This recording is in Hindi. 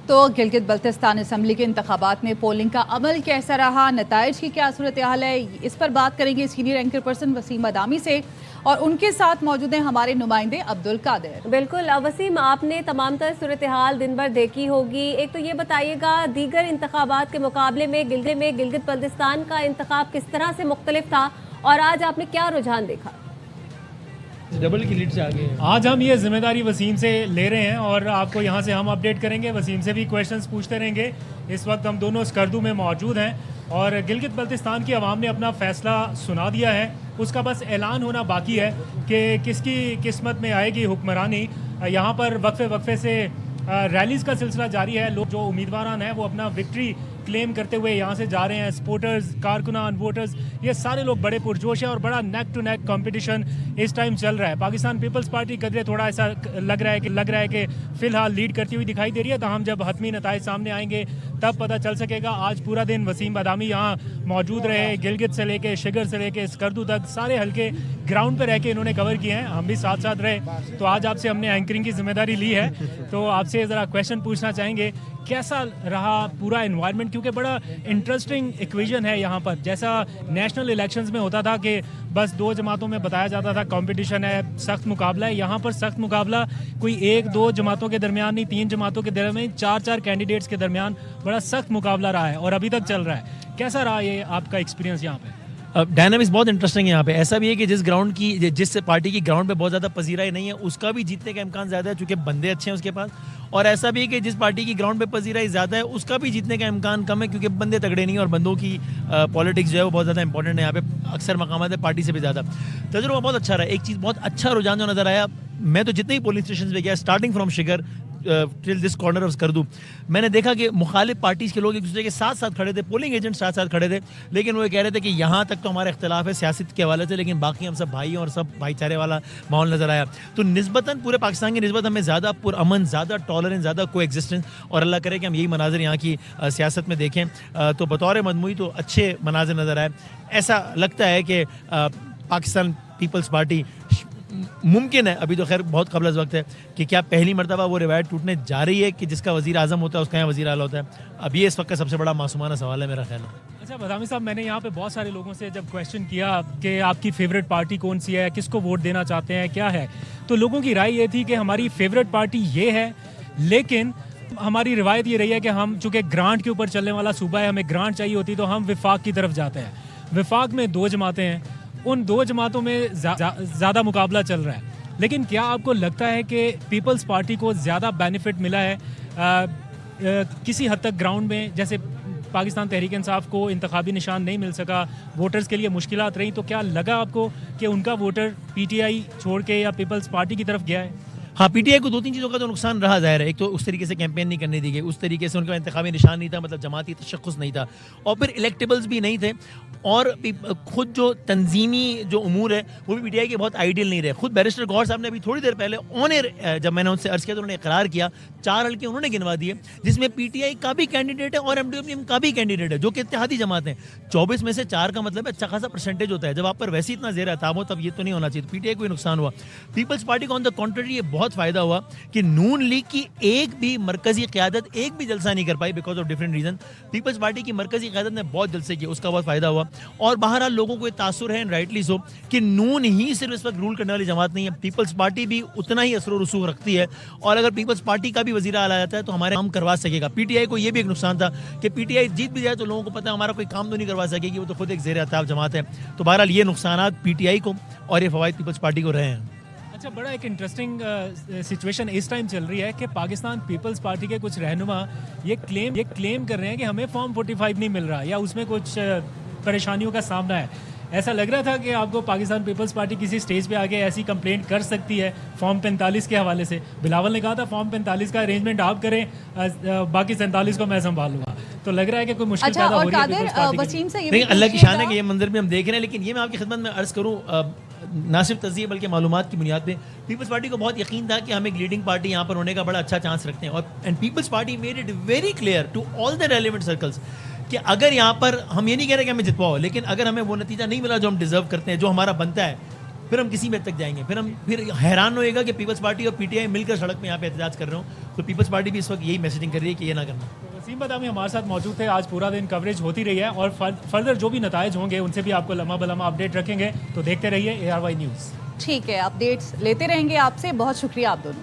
तो गिलगित बल्तिस्तान असम्बली के इंतखाबात में पोलिंग का अमल कैसा रहा, नताइज की क्या सूरत हाल है, इस पर बात करेंगे सीनियर एंकर पर्सन वसीम अदामी से और उनके साथ मौजूद हैं हमारे नुमाइंदे अब्दुल कादिर। बिल्कुल वसीम, आपने तमाम तर सूरत हाल दिन भर देखी होगी। एक तो ये बताइएगा, दीगर इंतखाबात के मुकाबले में गिलगित बल्तिस्तान का इंतखाब किस तरह से मुख्तलिफ था और आज आपने क्या रुझान देखा? डबल की लीड से आगे हैं। आज हम ये जिम्मेदारी वसीम से ले रहे हैं और आपको यहाँ से हम अपडेट करेंगे, वसीम से भी क्वेश्चंस पूछते रहेंगे। इस वक्त हम दोनों स्कर्दू में मौजूद हैं और गिलगित बल्तिस्तान की आवाम ने अपना फैसला सुना दिया है। उसका बस ऐलान होना बाकी है कि किसकी किस्मत में आएगी हुक्मरानी। यहाँ पर वक्फे से रैलीज़ का सिलसिला जारी है। लोग जो उम्मीदवार हैं वो अपना विक्ट्री क्लेम करते हुए यहाँ से जा रहे हैं। सपोर्टर्स, कारकुनान, वोटर्स, ये सारे लोग बड़े पुरजोश हैं और बड़ा नेक टू नेक कंपटीशन इस टाइम चल रहा है। पाकिस्तान पीपल्स पार्टी कदरे थोड़ा ऐसा लग रहा है कि फ़िलहाल लीड करती हुई दिखाई दे रही है। तो हम जब हतमी नताइज सामने आएंगे तब पता चल सकेगा। आज पूरा दिन वसीम अदामी यहाँ मौजूद रहे। गिलगित से लेके शिगर से लेके स्कर्दू तक सारे हल्के ग्राउंड पर रह के इन्होंने कवर किए हैं। हम भी साथ साथ रहे। तो आज आपसे हमने एंकरिंग की जिम्मेदारी ली है, तो आपसे ज़रा क्वेश्चन पूछना चाहेंगे, कैसा रहा पूरा एनवायरनमेंट? क्योंकि बड़ा इंटरेस्टिंग इक्वेशन है यहाँ पर। जैसा नेशनल इलेक्शंस में होता था कि बस दो जमातों में बताया जाता था कंपटीशन है, सख्त मुकाबला है, यहाँ पर सख्त मुकाबला कोई एक दो जमातों के दरमियान नहीं, तीन जमातों के दरमियान, चार कैंडिडेट्स के दरमियान बड़ा सख्त मुकाबला रहा है और अभी तक चल रहा है। कैसा रहा ये आपका एक्सपीरियंस यहाँ पे? डायनामिक्स बहुत इंटरेस्टिंग है यहाँ पे। ऐसा भी है कि जिस पार्टी की ग्राउंड पे बहुत ज़्यादा पजीराई नहीं है उसका भी जीतने का इम्कान ज़्यादा है, चूँकि बंदे अच्छे हैं उसके पास। और ऐसा भी है कि जिस पार्टी की ग्राउंड पे पजीराई ज़्यादा है उसका भी जीतने का इम्कान कम है, क्योंकि बंदे तगड़े नहीं है और बंदों की पॉलिटिक्स जो है वो बहुत ज़्यादा इंपॉर्टेंट है यहाँ पे, अक्सर मकामात है पार्टी से भी ज़्यादा। तजुर्बा बहुत अच्छा रहा। एक चीज़ बहुत अच्छा रुझान जो नज़र आया, मैं तो जितने ही पोलिंग स्टेशन पे गया starting from Shigar till this corner of Skardu, मैंने देखा कि मुखालिफ पार्टीज के लोग एक दूसरे के साथ साथ खड़े थे, पोलिंग एजेंट साथ साथ खड़े थे, लेकिन वो ये कह रहे थे कि यहाँ तक तो हमारा इख्तिलाफ है सियासत के हवाले से, लेकिन बाकी हम सब भाई हैं और सब भाईचारे वाला माहौल नजर आया। तो निस्बतन पूरे पाकिस्तान की निस्बत हमें ज़्यादा पुरअमन, ज़्यादा टॉलरेंस, ज़्यादा को एग्जिस्टेंस, और अल्लाह करे कि हम यही मनाजिर यहाँ की सियासत में देखें। तो बतौर मजमूई तो अच्छे मनाजिर नज़र आए। ऐसा लगता है कि पाकिस्तान पीपल्स पार्टी मुमकिन है, अभी तो खैर बहुत कबल वक्त है, कि क्या पहली मरतबा वो रिवायत टूटने जा रही है कि जिसका वज़ीर आज़म होता है उसका यहाँ वज़ीर आला होता है? अब ये इस वक्त का सबसे बड़ा मासूमाना सवाल है मेरा ख्याल है। अच्छा अदामी साहब, मैंने यहाँ पे बहुत सारे लोगों से जब क्वेश्चन किया कि आपकी फेवरेट पार्टी कौन सी है, किसको वोट देना चाहते हैं, क्या है, तो लोगों की राय ये थी कि हमारी फेवरेट पार्टी ये है, लेकिन हमारी रिवायत ये रही है कि हम चूँकि ग्रांट के ऊपर चलने वाला सूबा है, हमें ग्रांट चाहिए होती तो हम विफाक की तरफ जाते हैं। विफाक में दो जमातें हैं, उन दो जमातों में ज़्यादा मुकाबला चल रहा है। लेकिन क्या आपको लगता है कि पीपल्स पार्टी को ज़्यादा बेनिफिट मिला है किसी हद तक ग्राउंड में? जैसे पाकिस्तान तहरीक इंसाफ को इंतखाबी निशान नहीं मिल सका, वोटर्स के लिए मुश्किलात रही, तो क्या लगा आपको कि उनका वोटर पीटीआई छोड़ के या पीपल्स पार्टी की तरफ गया है? हाँ, पीटीआई को दो तीन चीज़ों का तो नुकसान रहा ज़ाहिर है। एक तो उस तरीके से कैंपेन नहीं करने दी गई, उस तरीके से उनका इंतखाबी निशान नहीं था, मतलब जमाती तशख़्ख़ुस नहीं था, और फिर इलेक्टेबल्स भी नहीं थे, और खुद जो तंजीमी जो उमूर है वो भी पीटीआई के बहुत आइडियल नहीं रहे। खुद बैरिस्टर गौहर साहब ने अभी थोड़ी देर पहले ऑन एयर जब मैंने उनसे अर्ज़ किया तो उन्होंने इकरार किया, 4 हल्के उन्होंने गिनवा दिए जिसमें पीटीआई का भी कैंडिडेट है और एमडीएम का भी कैंडिडेट है, जो कि इत्तेहादी जमात हैं। 24 में से 4 का मतलब है अच्छा खासा परसेंटेज होता है। जब आप पर वैसे इतना ज़ेर अताब हो तब ये तो नहीं होना चाहिए। तो पीटीआई को भी नुकसान हुआ। पीपल्स पार्टी को ऑन द कॉन्ट्ररी ये बहुत फ़ायदा हुआ कि नून लीग की एक भी मरकजी क़यादत एक भी जलसा नहीं कर पाई because of different reason. People's Party की मरकजी क़यादत ने बहुत जलसे किए, उसका बहुत फ़ायदा हुआ। और बहरहाल लोगों को ये तासुर है, एंड राइटली सो, कि नून ही सिर्फ इस वक्त रूल करने वाली जमात नहीं है, पीपल्स पार्टी भी उतना ही असर और रसूख रखती है, और अगर पीपल्स पार्टी का भी वज़ीर आला जाता है तो हमारे काम करवा सकेगा। पीटीआई को ये भी एक नुकसान था कि पीटीआई जीत भी जाए तो लोगों को पता है हमारा कोई काम तो नहीं करवा सकेगी, वो तो खुद एक ज़ेर अताब जमात है। तो बहरहाल ये नुकसान पीटीआई को और ये फ़वाइद पीपल्स पार्टी को रहे हैं। अच्छा, बड़ा एक इंटरेस्टिंग सिचुएशन इस टाइम चल रही है कि पाकिस्तान पीपल्स पार्टी के कुछ रहनुमा ये क्लेम कर रहे हैं कि हमें फॉर्म 45 नहीं मिल रहा या उसमें कुछ परेशानियों का सामना है। ऐसा लग रहा था कि आपको पाकिस्तान पीपल्स पार्टी किसी स्टेज पे आके ऐसी कंप्लेंट कर सकती है फॉर्म 45 के हवाले से। बिलावल ने कहा था फॉर्म 45 का अरेंजमेंट आप करें, बाकी 47 को मैं संभालूंगा। तो लग रहा है कि कोई मुश्किल पैदा हो रही है वसीम से। नहीं, अल्लाह की शान है कि ये मंजर भी हम देख रहे हैं, लेकिन ये मैं आपकी खिदमत में अर्ज करूँ ना सिर्फ तज़िये बल्कि मालूमात की बुनियाद पे पीपल्स पार्टी को बहुत यकीन था कि हम एक लीडिंग पार्टी यहाँ पर होने का बड़ा अच्छा चांस रखते हैं, और and People's Party made it very clear to all the relevant circles कि अगर यहाँ पर हम ये नहीं कह रहे कि हमें जितवाओ, लेकिन अगर हमें वो नतीजा नहीं मिला जो हम डिजर्व करते हैं, जो हमारा बनता है, फिर हम किसी में तक जाएंगे, फिर हैरान होएगा कि पीपल्स पार्टी और पीटीआई मिलकर सड़क में यहाँ पे एहतजाज कर रहे हो। तो पीपल्स पार्टी भी इस वक्त यही मैसेजिंग कर रही है कि ये ना करना। वसीम बदामी हमारे साथ मौजूद थे, आज पूरा दिन कवरेज होती रही है और फर्दर जो भी नताइज होंगे उनसे भी आपको लम्हा बलम्हा अपडेट रखेंगे। तो देखते रहिए ARY न्यूज़। ठीक है, अपडेट्स लेते रहेंगे आपसे। बहुत शुक्रिया आप दोनों।